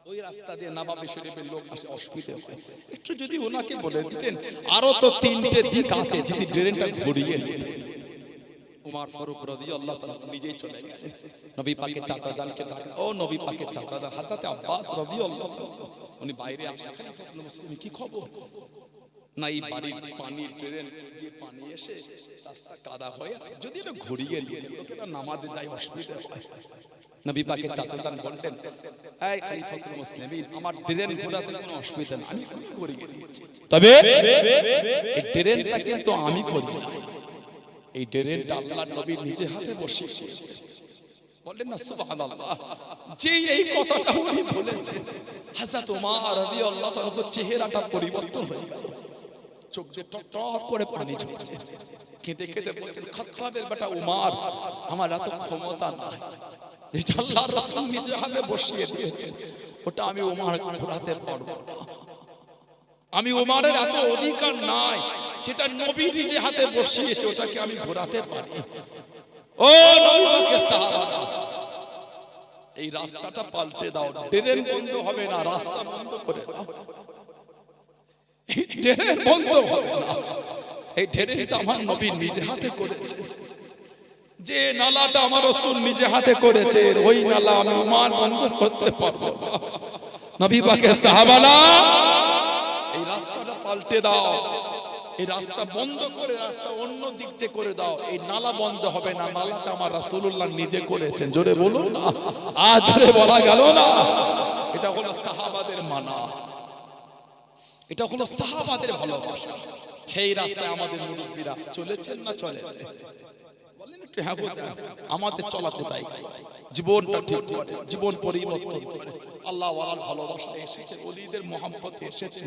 ওই রাস্তা দিয়ে নবাবী শরীফের লোক আসে, অসুবিধা হয়। একটু যদি ওনাকে বলে দিতেন আরো তো 3টে দিক আছে, যদি ড্রেনটা ঘুরিয়ে নিতেন। উমর ফারুক রাদিয়াল্লাহু তাআলা নিজেই চলে গেলেন, নবী পাকের চাচা জানকে ডাকলেন, ও নবী পাকের চাচা জান হযরত আব্বাস রাদিয়াল্লাহু তাআলা, উনি বাইরে আসেন, খলিফাতুল মুসলিমিন কি খবর? না এই বাড়ির পানি ড্রেন দিয়ে পানি এসে রাস্তা কাদা হয়ে আছে, যদি এটা ঘুরিয়ে নিতেন লোকেরা নামাজে যায়, অসুবিধা হয়। নবী পাকের চাচা জান বললেন, এই খলিফাতুল মুসলিমিন আমার ড্রেন ঘোরাতে কোনো অসুবিধা নেই, আমি খুব ঘুরিয়ে দিচ্ছি, তবে এই ড্রেনটা কিন্তু আমি করি না, এই ড্রেনটা আল্লাহর নবী নিজে হাতে বসিয়ে দিয়েছেন। বলেন না সুবহানাল্লাহ। যে এই কথাটা উনি বলেছেন, হযরত ওমর রাদিয়াল্লাহু তাআলার চেহারাটা পরিবর্তন হয়ে গেল, চোখ দিয়ে টপ করে পানি ঝরছে, কেঁদে কেঁদে বলছেন, খাত্তাবের বেটা ওমর, আমার এত ক্ষমতা নাই, যেটা আল্লাহর রাসূল নিজে হাতে বসিয়ে দিয়েছেন ওটা আমি ওমর ঘোরাতে পারবো না, আমি ওমরের এত অধিকার নাই, যেটা নবী নিজে হাতে বসিয়েছে ওটাকে আমি ঘোরাতে পারি। ও নবী পাকের সাহাবারা, এই রাস্তাটা পাল্টে দাও, ড্রেন বন্ধ হবে না, রাস্তা বন্ধ করে দাও, এই ড্রেন বন্ধ হবে না, এই ড্রেনটা আমার নবী নিজে হাতে করেছেন, যে নালাটা আমার রাসূল নিজে হাতে করেছেন ওই নালা আমি ওমর বন্ধ করতে পারবো না। নবী পাকের সাহাবারা, এই রাস্তাটা পাল্টে দাও, এই রাস্তা বন্ধ করে রাস্তা অন্য দিক থেকে করে দাও, এই নালা বন্ধ হবে না, নালাটা আমার রাসূলুল্লাহ নিজে করেছেন। জোরে বলুন না, আজ জোরে বলা গেল না। এটা হলো সাহাবাদের মানা, এটা হলো সাহাবাদের ভালোবাসা। সেই রাস্তায় আমাদের মুরব্বীরা চলেছেন না চলে? বলেন একটু হ্যাঁ বলতে, আমাদের চলা কোথায়? জীবনটা ঠিক করে, জীবন পরিবর্তন করে, আল্লাহ ওয়ালার ভালোবাসা এসেছে, ওলিদের মহব্বতে এসেছে,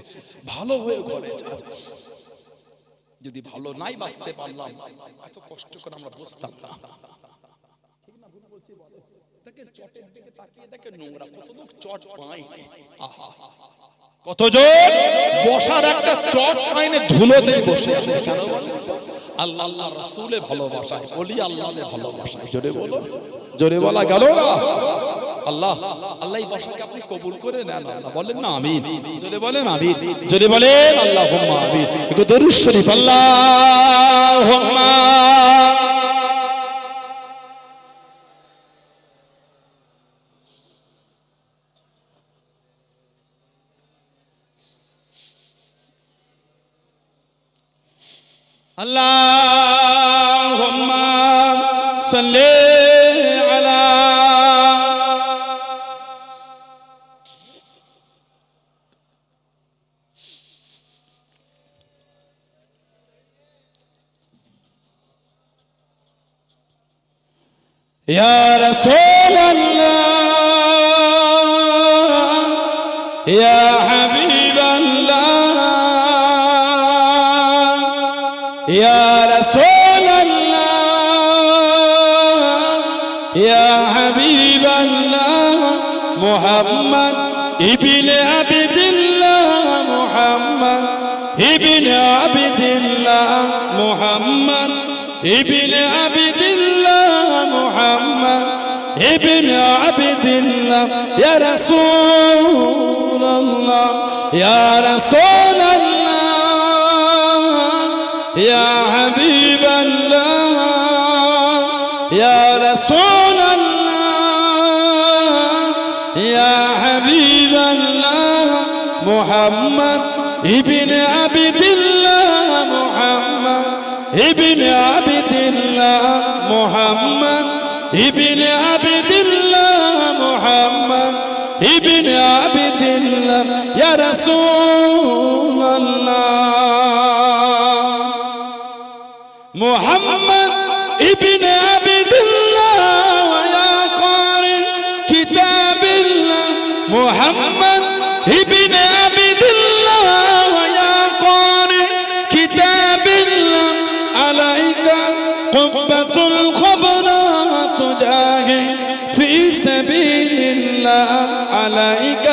ভালো হয়ে ঘরে যান। যদি ভালো নাই বাঁচতে পারলাম, এত কষ্ট করে আমরা বসতাম না। ঠিক না ভুল বলছি? বলে দেখেন চটের দিকে তাকিয়ে দেখেন, নোংরা কত লোক চট পায়, আহা কতজন বসার একটা চট পায়নি, ধুলোতেই বসে আছে। কেন বলেন তো? আল্লাহ আল্লাহ রাসূলের ভালোবাসায়, ওলি আল্লাহর ভালোবাসায়। জোরে বলো, জোরে বলা গেল না। আল্লাহ আল্লাহ এই বসাকে আপনি কবুল করে নেন, আল্লাহ বলেন না আমিন, জোরে বলেন আমিন, জোরে বলেন আল্লাহুম্মা আমিন। একটু দরুদ শরীফ আল্লাহুম্মা আল্লাহুম্মা সাল্লি আলা ইয়া রাসূলাল্লাহ, ইয়া হাবিবাল্লাহ, ইয়া রাসূলাল্লাহ, ইয়া হাবিবাল্লাহ, মুহাম্মদ ইবনে আবদুল্লাহ, মুহাম্মদ ইবনে আবদুল্লাহ, মুহাম্মদ ইবনে আবদুল্লাহ, মুহাম্মদ ইবনে আবদুল্লাহ, الله يا رسول الله يا رسول الله يا حبيب الله يا رسول الله يا حبيب الله محمد ابن عبد الله محمد ابن عبد الله محمد ابن عبد الله محمد ابن عبد الله يا رسول الله محمد ابن عبد الله ويا قارئ كتاب الله محمد ابن عبد الله ويا قارئ كتاب الله عليك قبة الخبرة تجاهد في سبيل الله عليك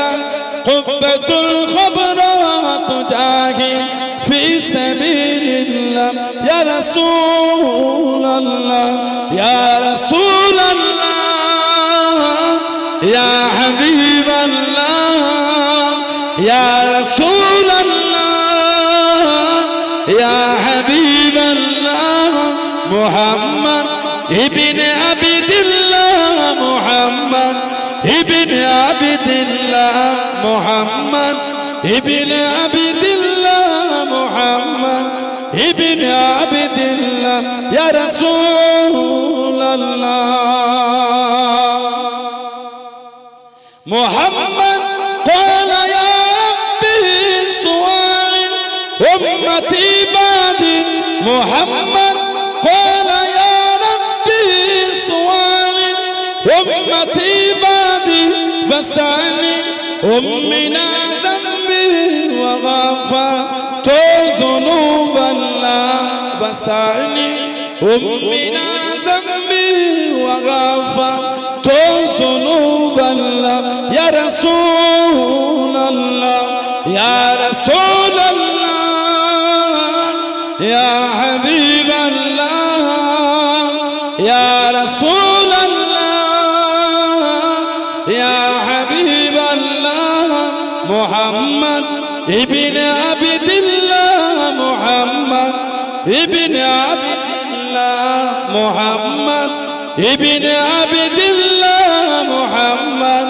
قبة الخبرة تجاهد في سبيل الله يا رسول الله يا رسول الله يا حبيب الله يا رسول الله يا حبيب الله محمد ابن عبد الله محمد ابن عبد الله محمد ابن عبد الله محمد ابن عبد الله يا رسول الله محمد قال يا ربي سؤال أمتي بعدي محمد قال يا ربي سؤال أمتي بعدي فسألني أمنا ذنبي وغفرت ذنوب الله فسألني أمنا ذنبي وغفرت ذنوب الله يا رسول الله يا رسول الله يا حبيب الله يا رسول الله يا حبيب الله محمد ابن عبد الله محمد ابن عبد الله محمد ابن عبد الله محمد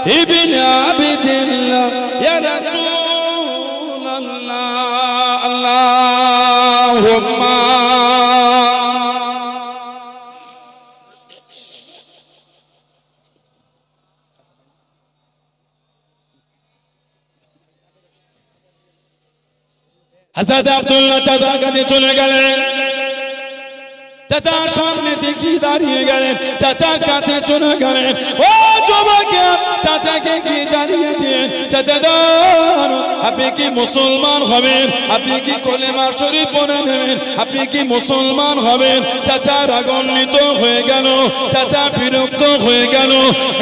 ابن عبد الله يا رسول الله اللهم হযরত আব্দুল্লাহ চাচার কাছে চলে গেলেন চাচার সামনে দেখি দাঁড়িয়ে গেলেন চাচার কাছে চলে গেলেন ও যুবকেরা চাচাকে কি জানিয়ে দিলেন চাচা যান আপনি কি মুসলমান হবেন আপনি কি কলেমা শরীফ পড়ে নেবেন আপনি কি মুসলমান হবেন চাচা রাগান্বিত হয়ে গেল চাচা বিরক্ত হয়ে গেল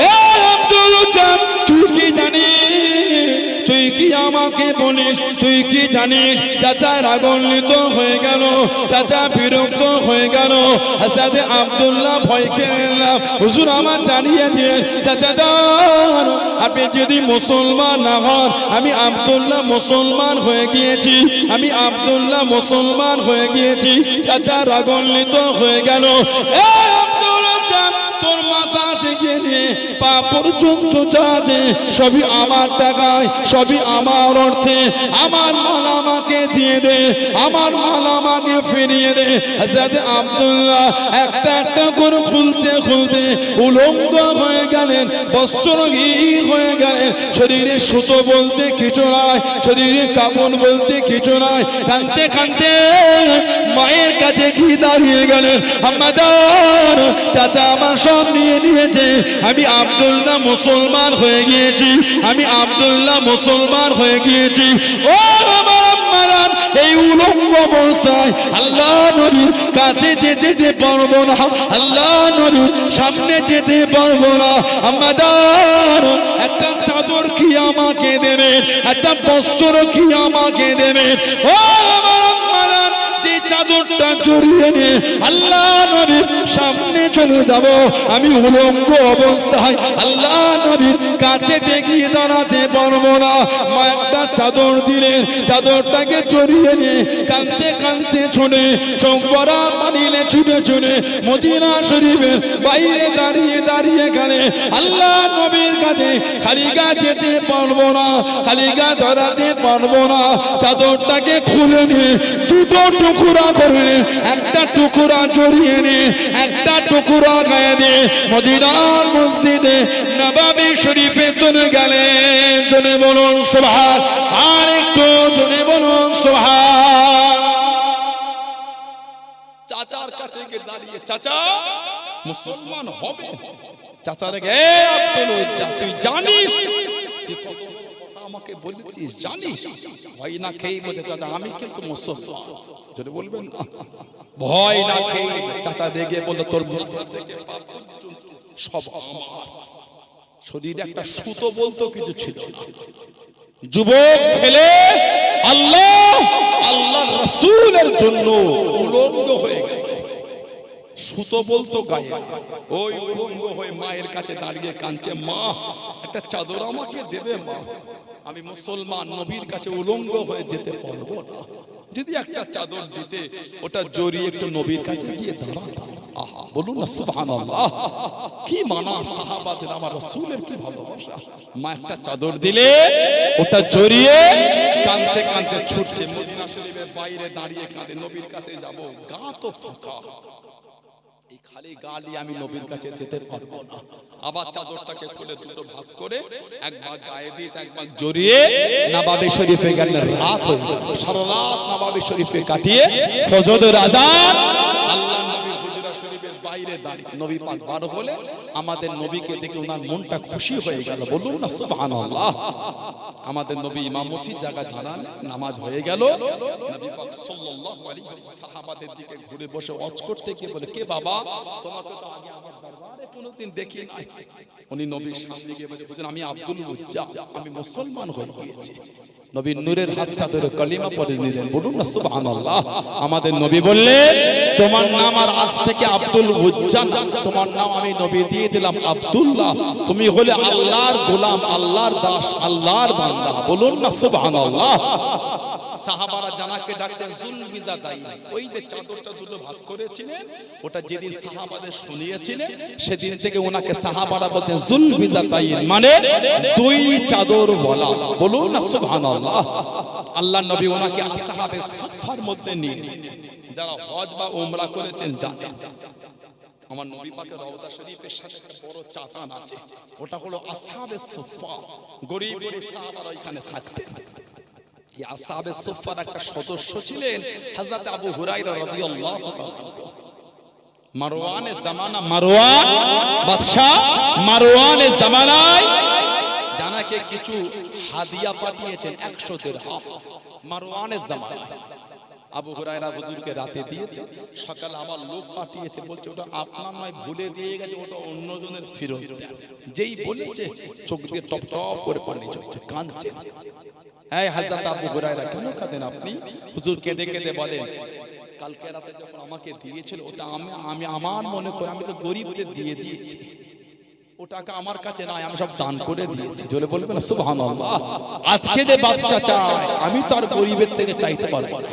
এ আব্দুল চাচা তুই কি জানিস তুই কি আমাকে বলিস তুই কি জানিস চাচা রাগান্বিত হয়ে গেল চাচা বিরক্ত হয়ে গেল হযরত আব্দুল্লাহ ভয় খেয়ে গেলেন হুজুর আমার জানিয়ে দিন চাচা যান আপনি যদি মুসলমান না হন আমি আব্দুল্লাহ মুসলমান হয়ে গিয়েছি আমি আব্দুল্লাহ মুসলমান হয়ে গিয়েছি চাচা রাগান্বিত হয়ে গেল এ আব্দুল্লাহ তোর মাথা থেকে নিয়ে পা পর্যন্ত যা আছে সবই আমার টাকায় সবই আমার অর্থে আমার মাল আমাকে দিয়ে দে আমার মাল আমাকে ফিরিয়ে দে হযরত আব্দুল্লাহ একটা একটা করে খুলতে খুলতে উলঙ্গ হয়ে গেলেন বস্ত্রহীন হয়ে গেলেন শরীরে সুতো বলতে কিছু নাই শরীরে কাপড় বলতে কিছু নাই কাঁদতে কাঁদতে মায়ের কাছে কি দাঁড়িয়ে গেলেন আম্মা জান চাচা আমার সব নিয়ে নিয়েছে আমি আব্দুল্লাহ মুসলমান হয়ে গিয়েছি আমি আব্দুল্লাহ মুসলমান হয়ে গিয়েছি ও আমার আম্মা জান এই উলঙ্গ অবস্থায় আল্লাহ নবীর কাছে যেতে পারবো না আল্লাহ নবীর সামনে যেতে পারবো না আম্মা জান একটা চাদর কি আমাকে দেবেন একটা বস্ত্র কি আমাকে দেবেন ও আমার আম্মা জান যে চাদরটা কানটা জড়িয়ে নিয়ে আল্লাহ নবীর সামনে চলে যাব। আমি উলঙ্গ অবস্থায় আল্লাহ নবীর কাছে গিয়ে দাঁড়াতে পারবো না। মা একটা চাদর দিলেন, চাদরটাকে জড়িয়ে নিয়ে কাঁদতে কাঁদতে ছুটে চোখ ভরা পানিলে ছুটে ছুটে মদিনা শরীফের বাইরে দাঁড়িয়ে দাঁড়িয়ে গেলে আল্লাহ নবীর কাছে খালি গা যেতে পারবো না, খালি গা ধরাতে পারবো না। চাদরটাকে খুলে নিয়ে দুটো টুকরা করে একটা টুকরা জড়িয়ে নিয়ে একটা টুকরা গায়ে দিয়ে মদিনার মসজিদে নববী শরীফে চলে গেলেন। জনে বলুন সুবহান, আর একটু জনে বলুন সুবহান। চাচার কাছে গিয়ে দাঁড়িয়ে, চাচা মুসলমান হবে? চাচার গে আব্দুল উজ্জা, তুই জানিস তুই কত বড় কথা আমাকে বলেছিস, জানিস? ভয় না খেয়ে বলছে, চাচা আমি কিন্তু মুসলমান। যদি বলবেন না, ভয় না খেয়ে চাচা রেগে বলল, তোর মাথা থেকে পা পর্যন্ত সব আমার। শরীরে একটা সুতো বলতো কিছু ছিল না। যুবক ছেলে আল্লাহ আল্লাহ রাসূলের জন্য উলঙ্গ হয়ে গেল, সুতো বলতো গায়ে। ওই উলঙ্গ হয়ে মায়ের কাছে দাঁড়িয়ে কাঁদছে, মা একটা চাদর আমাকে দেবে মা, আমি মুসলমান, নবীর কাছে উলঙ্গ হয়ে যেতে পারবো না। যদি একটা চাদর দিতে, ওটা জড়িয়ে একটু নবীর কাছে গিয়ে দাঁড়াতাম। আহা, বলুন না সুবহানাল্লাহ, কি মানা সাহাবাদের, আমার রাসূলের কি ভালোবাসা। মা একটা চাদর দিলে ওটা জড়িয়ে কাঁদতে কাঁদতে ছুটছে মদিনা শরীফের বাইরে দাঁড়িয়ে কাঁদে, নবীর কাছে যাব, গা তো ফাঁকা, এই খালি গা নিয়ে আমি নবীর কাছে যেতে পারবো না। আবার চাদরটাকে খুলে দুটো ভাগ করে এক ভাগ গায়ে দিয়েছে, এক ভাগ জড়িয়ে নববী শরীফে গেলেন। রাত হয়ে গেল, সারা রাত নববী শরীফে কাটিয়ে ফজরের আযান আল্লাহ নবীর হুজরা শরীফের বাইরে দাঁড়িয়ে নবী পাক বার হলে আমাদের নবীকে দেখে ওনার মনটা খুশি হয়ে গেল। বলুন না সুবহানাল্লাহ। আমাদের নবী ইমামতির জায়গা দাঁড়ান, নামাজ হয়ে গেল। নবী পাক সাল্লাল্লাহু আলাইহি ওয়াসাল্লাম সাহাবাদের দিকে ঘুরে বসে ওয়াজ করতে গিয়ে বলে, কে বাবা, তোমাকে তো আগে আমার দরবারে কোনোদিন দেখি নাই। উনি নবীর সামনে গিয়ে বলে, আমি আব্দুল উজ্জা, আমি মুসলমান হয়ে গিয়েছি। নবীর নূরের হাতটা ধরে কালিমা পড়ে নিলেন। বলুন না সুবহানাল্লাহ। আমাদের নবী বললেন, তোমার নাম আর আজ থেকে আব্দুল উজ্জা না, তোমার নাম আমি নবী দিয়ে দিলাম আব্দুল্লাহ। তুমি হলে আল্লাহর গোলাম, আল্লাহর দাস, আল্লাহর বান্দা। বলুন না সুবহানাল্লাহ। সাহাবারা জানাকে ডাকতেন জুলবিজাদাইন। ওই যে চাদরটা দুটো ভাগ করেছিলেন, ওটা যেদিন সাহাবাদের শুনিয়েছিলেন সেদিন থেকে ওনাকে সাহাবারা বলতেন জুলবিজাদাইন, মানে দুই চাদর বলা। বলুন না সুবহানাল্লাহ। আল্লাহ নবী ওনাকে আসহাবে সুফফার মধ্যে নিয়ে নিলেন। যারা হজ বা উমরা করেছেন জানেন, আমার নবী পাকের রওজা শরীফের সাথে একটা বড় চাতান আছে, ওটা হলো আসহাবে সুফফা। গরীব গরীব সাহাবারা ওইখানে থাকতেন। এই আসহাবে সুফফার একটা সদস্য ছিলেন হযরত আবু হুরায়রা রাদিয়াল্লাহু তাআলা। মারওয়ানে জামানা, মারওয়ান বাদশা মারওয়ানে জামানায় জানাকে কিছু হাদিয়া পাঠিয়েছেন 100 দিরহাম। মারওয়ানে জামানায় আবু হুরায়রা হুজুরকে রাতে দিয়েছে, সকালে আবার লোক পাঠিয়েছে, বলছে ওটা আপনার নয়, ভুলে দিয়ে গেছে, ওটা অন্যজনের ফেরত দেন। যেই বলেছে চোখ দিয়ে টপ টপ করে পানি ঝরছে, কাঁদছে। এই হযরত আবু হুরায়রা, কেন কাঁদেন আপনি? হুজুর কেঁদে কেঁদে বলেন, কালকে রাতে যখন আমাকে দিয়েছিল ওটা আমি আমার মনে করে আমি তো গরিবদের দিয়ে দিয়েছি, ওটাকে আমার কাছে নাই, আমি সব দান করে দিয়েছি। জোরে বলবেন না সুবহানাল্লাহ। আজকে যে বাদশা চায়, আমি তো আর গরিবের থেকে চাইতে পারবো না।